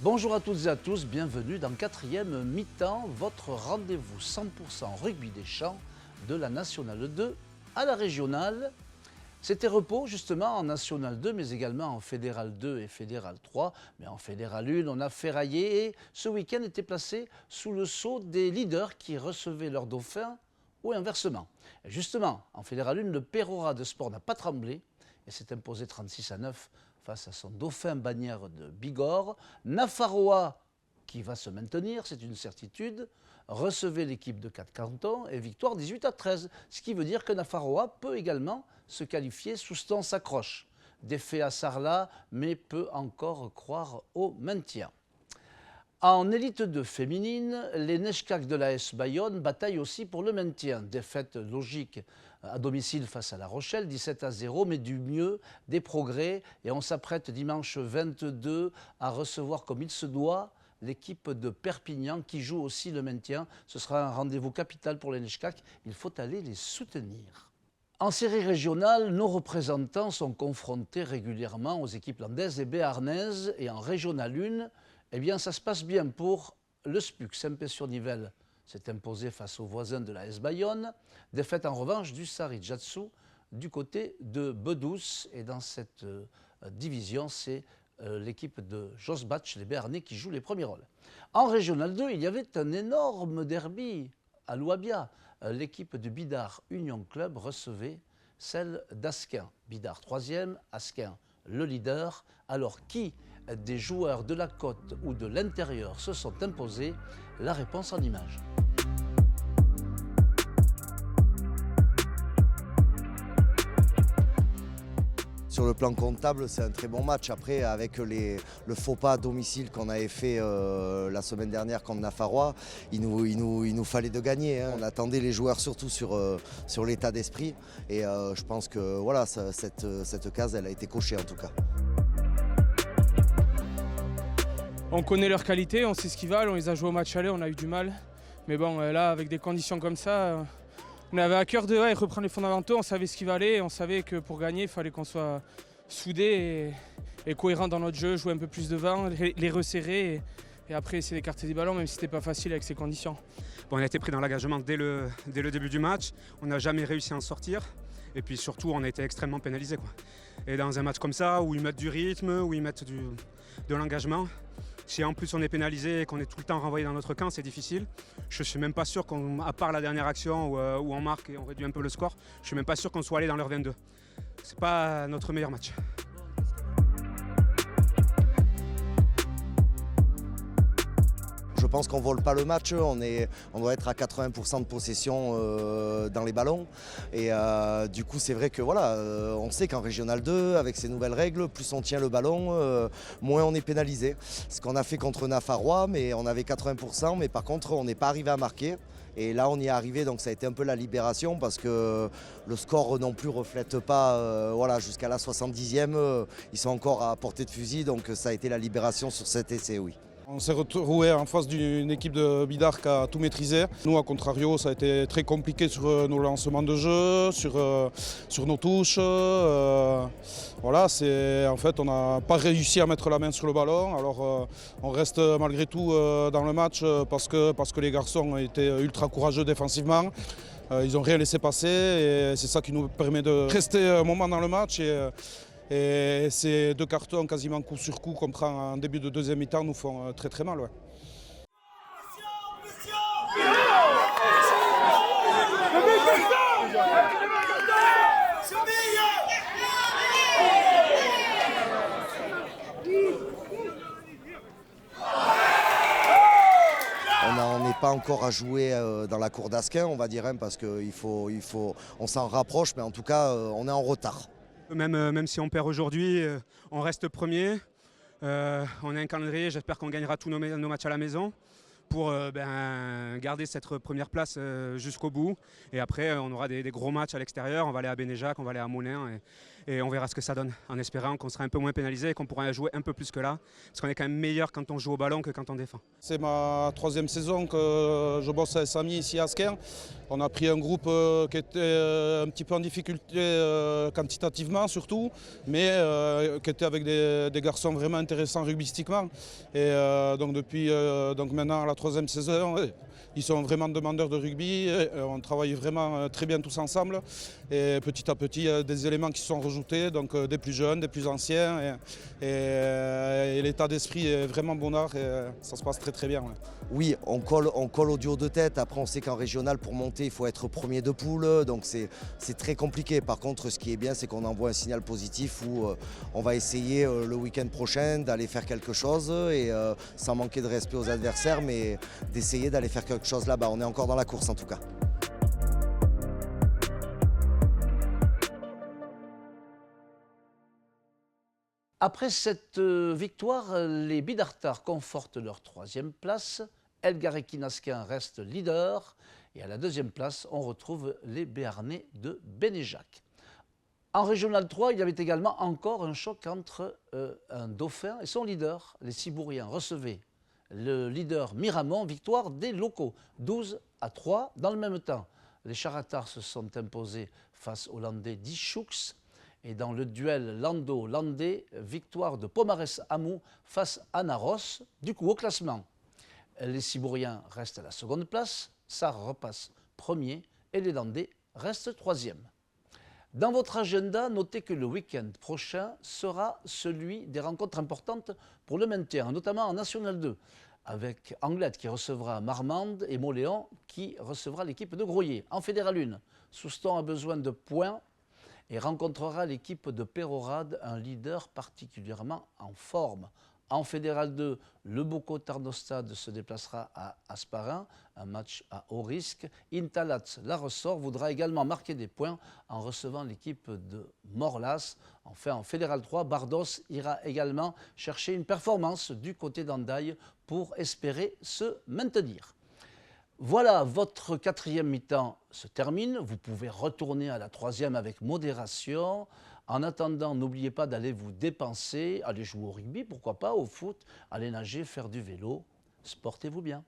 Bonjour à toutes et à tous, bienvenue dans 4e mi-temps, votre rendez-vous 100% rugby des champs de la Nationale 2 à la Régionale. C'était repos justement en Nationale 2 mais également en Fédéral 2 et Fédéral 3. Mais en Fédéral 1, on a ferraillé et ce week-end était placé sous le sceau des leaders qui recevaient leurs dauphins ou inversement. Et justement, en Fédéral 1, le Pérora de Sport n'a pas tremblé et s'est imposé 36-9 face à son dauphin bannière de Bigorre. Nafarroa, qui va se maintenir, c'est une certitude, recevait l'équipe de 4 cantons et victoire 18-13. Ce qui veut dire que Nafarroa peut également se qualifier sous Ston s'accroche. Défait à Sarlat, mais peut encore croire au maintien. En élite 2 féminine, les Neshkak de l'AS Bayonne bataillent aussi pour le maintien. Défaite logique à domicile face à La Rochelle, 17-0, mais du mieux, des progrès. Et on s'apprête dimanche 22 à recevoir comme il se doit l'équipe de Perpignan qui joue aussi le maintien. Ce sera un rendez-vous capital pour les Neshkak. Il faut aller les soutenir. En série régionale, nos représentants sont confrontés régulièrement aux équipes landaises et béarnaises. Et en régionale 1, eh bien, ça se passe bien pour le SPUC. Saint-Pé-sur-Nivelle s'est imposé face aux voisins de l'AS Bayonne. Défaite en revanche du Sari Jatsu du côté de Bedous. Et dans cette division, c'est l'équipe de Jos Batch, les Béarnais, qui joue les premiers rôles. En Régional 2, il y avait un énorme derby à Louabia. L'équipe de Bidart Union Club recevait celle d'Asquin. Bidart 3e, Asquin le leader. Alors qui des joueurs de la côte ou de l'intérieur se sont imposés? La réponse en images. Sur le plan comptable, c'est un très bon match. Après, avec le faux pas à domicile qu'on avait fait la semaine dernière contre Nafarroa, il nous fallait de gagner. On attendait les joueurs surtout sur l'état d'esprit. Et je pense que voilà, cette case, elle a été cochée en tout cas. On connaît leurs qualités, on sait ce qu'ils valent, on les a joués au match aller, on a eu du mal. Mais bon, là, avec des conditions comme ça, on avait à cœur de reprendre les fondamentaux, on savait ce qu'il valait, on savait que pour gagner, il fallait qu'on soit soudés et cohérents dans notre jeu, jouer un peu plus devant, les resserrer et après essayer d'écarter des ballons, même si c'était pas facile avec ces conditions. Bon, on a été pris dans l'engagement dès le début du match, on n'a jamais réussi à en sortir. Et puis surtout, on a été extrêmement pénalisés, quoi. Et dans un match comme ça, où ils mettent du rythme, où ils mettent de l'engagement, si en plus on est pénalisé et qu'on est tout le temps renvoyé dans notre camp, c'est difficile. Je ne suis même pas sûr à part la dernière action où on marque et on réduit un peu le score, je ne suis même pas sûr qu'on soit allé dans leur 22. Ce n'est pas notre meilleur match. Je pense qu'on ne vole pas le match, on doit être à 80% de possession dans les ballons. Et du coup, c'est vrai que voilà, on sait qu'en Régional 2, avec ces nouvelles règles, plus on tient le ballon, moins on est pénalisé. Ce qu'on a fait contre Nafarroa, mais on avait 80%, mais par contre, on n'est pas arrivé à marquer. Et là, on y est arrivé, donc ça a été un peu la libération parce que le score non plus ne reflète pas, voilà, jusqu'à la 70e, ils sont encore à portée de fusil, donc ça a été la libération sur cet essai, oui. On s'est retrouvé en face d'une équipe de Bidart qui a tout maîtrisé. Nous, à contrario, ça a été très compliqué sur nos lancements de jeu, sur nos touches. Voilà, en fait, on n'a pas réussi à mettre la main sur le ballon. Alors, on reste malgré tout dans le match parce que les garçons ont été ultra courageux défensivement. Ils n'ont rien laissé passer et c'est ça qui nous permet de rester un moment dans le match. Et ces 2 cartons quasiment coup sur coup qu'on prend en début de deuxième mi-temps nous font très très mal. Ouais. On n'est pas encore à jouer dans la cour d'Asquin, on va dire, parce qu'on s'en rapproche, mais en tout cas, on est en retard. Même si on perd aujourd'hui, on reste premier. On a un calendrier, j'espère qu'on gagnera tous nos matchs à la maison pour garder cette première place jusqu'au bout. Et après, on aura des gros matchs à l'extérieur. On va aller à Bénéjac, on va aller à Moulins. Et on verra ce que ça donne, en espérant qu'on sera un peu moins pénalisé et qu'on pourra jouer un peu plus que là. Parce qu'on est quand même meilleur quand on joue au ballon que quand on défend. C'est ma 3e saison que je bosse avec Samy ici à Asquin. On a pris un groupe qui était un petit peu en difficulté quantitativement surtout, mais qui était avec des garçons vraiment intéressants rugbystiquement. Et donc depuis maintenant la 3e saison, ils sont vraiment demandeurs de rugby. On travaille vraiment très bien tous ensemble. Et petit à petit, il y a des éléments qui se sont rajoutés, donc des plus jeunes, des plus anciens. Et l'état d'esprit est vraiment bonnard et ça se passe très très bien. Ouais. Oui, on colle au duo de tête. Après, on sait qu'en régional, pour monter, il faut être premier de poule. Donc c'est très compliqué. Par contre, ce qui est bien, c'est qu'on envoie un signal positif où on va essayer le week-end prochain d'aller faire quelque chose et sans manquer de respect aux adversaires, mais d'essayer d'aller faire quelque chose là-bas. On est encore dans la course en tout cas. Après cette victoire, les Bidartards confortent leur 3e place. Elgariki-Nasquin reste leader. Et à la 2e place, on retrouve les Béarnais de Bénéjac. En Régional 3, il y avait également encore un choc entre un Dauphin et son leader. Les Cibouriens recevaient le leader Miramont, victoire des locaux, 12-3 dans le même temps. Les Charatards se sont imposés face aux Landais d'Ichoux. Et dans le duel Lando-Landais, victoire de Pomarès-Amou face à Naros. Du coup, au classement, les Cibouriens restent à la 2e place, Sarre repasse 1er et les Landais restent 3e. Dans votre agenda, notez que le week-end prochain sera celui des rencontres importantes pour le maintien, notamment en National 2, avec Anglette qui recevra Marmande et Moléon qui recevra l'équipe de Groyer. En Fédéral 1, Souston a besoin de points et rencontrera l'équipe de Pérorade, un leader particulièrement en forme. En Fédéral 2, le Bocaux Tarnostad se déplacera à Asparin, un match à haut risque. Intalat, la ressort, voudra également marquer des points en recevant l'équipe de Morlas. Enfin, en Fédéral 3, Bardos ira également chercher une performance du côté d'Andaille pour espérer se maintenir. Voilà, votre 4e mi-temps se termine. Vous pouvez retourner à la 3e avec modération. En attendant, n'oubliez pas d'aller vous dépenser, aller jouer au rugby, pourquoi pas, au foot, aller nager, faire du vélo. Sportez-vous bien.